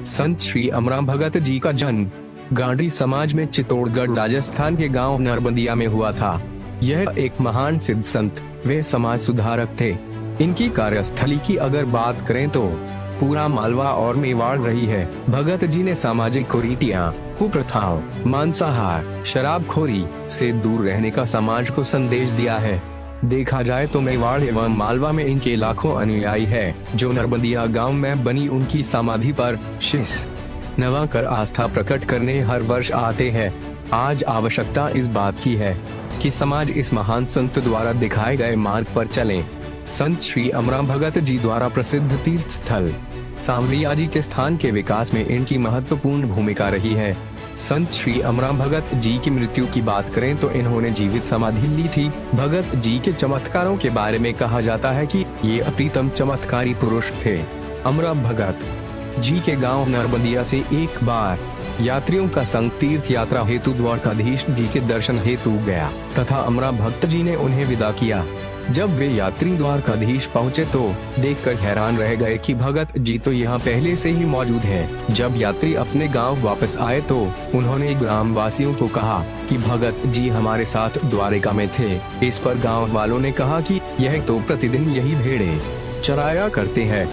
संत श्री अमरा भगत जी का जन्म गांधी समाज में चित्तौड़गढ़ राजस्थान के गांव नरबदिया में हुआ था। यह एक महान सिद्ध संत वे समाज सुधारक थे। इनकी कार्यस्थली की अगर बात करें तो पूरा मालवा और मेवाड़ रही है। भगत जी ने सामाजिक कुरीतियां, कुप्रथाओं, मांसाहार, शराबखोरी से दूर रहने का समाज को संदेश दिया है। देखा जाए तो मेवाड़ एवं मालवा में इनके लाखों अनुयायी है, जो नरबदिया गांव में बनी उनकी समाधि पर शीश नवाकर आस्था प्रकट करने हर वर्ष आते हैं। आज आवश्यकता इस बात की है कि समाज इस महान संत द्वारा दिखाए गए मार्ग पर चले। संत श्री अमरा भगत जी द्वारा प्रसिद्ध तीर्थ स्थल सांवरिया जी के स्थान के विकास में इनकी महत्वपूर्ण भूमिका रही है। संत श्री अमरा भगत जी की मृत्यु की बात करें तो इन्होंने जीवित समाधि ली थी। भगत जी के चमत्कारों के बारे में कहा जाता है कि ये अप्रीतम चमत्कारी पुरुष थे। अमरा भगत जी के गांव नरबदिया से एक बार यात्रियों का संग तीर्थ यात्रा हेतु द्वारकाधीश जी के दर्शन हेतु गया तथा अमरा भक्त जी ने उन्हें विदा किया। जब वे यात्री द्वारकाधीश पहुंचे तो देखकर हैरान रह गए कि भगत जी तो यहाँ पहले से ही मौजूद हैं। जब यात्री अपने गांव वापस आए तो उन्होंने ग्राम वासियों को कहा कि भगत जी हमारे साथ द्वारिका में थे। इस पर गांव वालों ने कहा कि यह तो प्रतिदिन यही भेड़ें चराया करते हैं,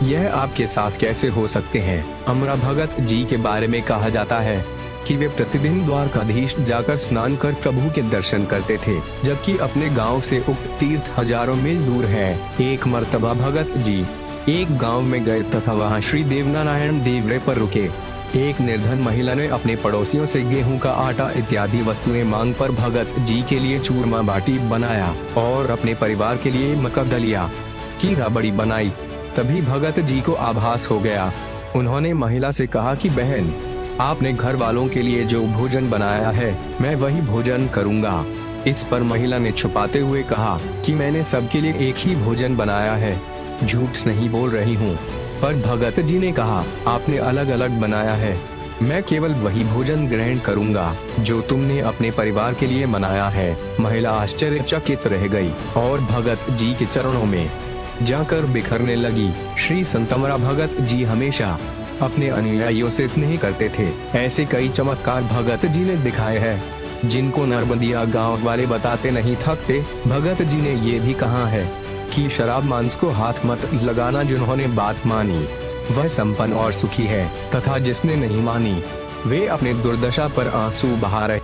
यह आपके साथ कैसे हो सकते हैं। अमरा भगत जी के बारे में कहा जाता है कि वे प्रतिदिन द्वारकाधीश जाकर स्नान कर प्रभु के दर्शन करते थे, जबकि अपने गांव से उक्त तीर्थ हजारों मील दूर है। एक मर्तबा भगत जी एक गांव में गए तथा वहां श्री देवनारायण देवरे पर रुके। एक निर्धन महिला ने अपने पड़ोसियों से गेहूं का आटा इत्यादि वस्तुएं मांग पर भगत जी के लिए चूरमा बाटी बनाया और अपने परिवार के लिए मक्का दलिया की राबड़ी बनाई। तभी भगत जी को आभास हो गया। उन्होंने महिला से कहा कि बहन, आपने घर वालों के लिए जो भोजन बनाया है मैं वही भोजन करूंगा। इस पर महिला ने छुपाते हुए कहा कि मैंने सबके लिए एक ही भोजन बनाया है, झूठ नहीं बोल रही हूँ। पर भगत जी ने कहा, आपने अलग अलग बनाया है, मैं केवल वही भोजन ग्रहण करूंगा जो तुमने अपने परिवार के लिए बनाया है। महिला आश्चर्यचकित रह गई और भगत जी के चरणों में जाकर बिखरने लगी। श्री संत अमरा भगत जी हमेशा अपने अनुयायियों से स्नेह करते थे। ऐसे कई चमत्कार भगत जी ने दिखाए हैं जिनको नरबदिया गांव वाले बताते नहीं थकते। भगत जी ने ये भी कहा है कि शराब मांस को हाथ मत लगाना, जिन्होंने बात मानी वह संपन्न और सुखी है तथा जिसने नहीं मानी वे अपने दुर्दशा पर आंसू बहा रहे।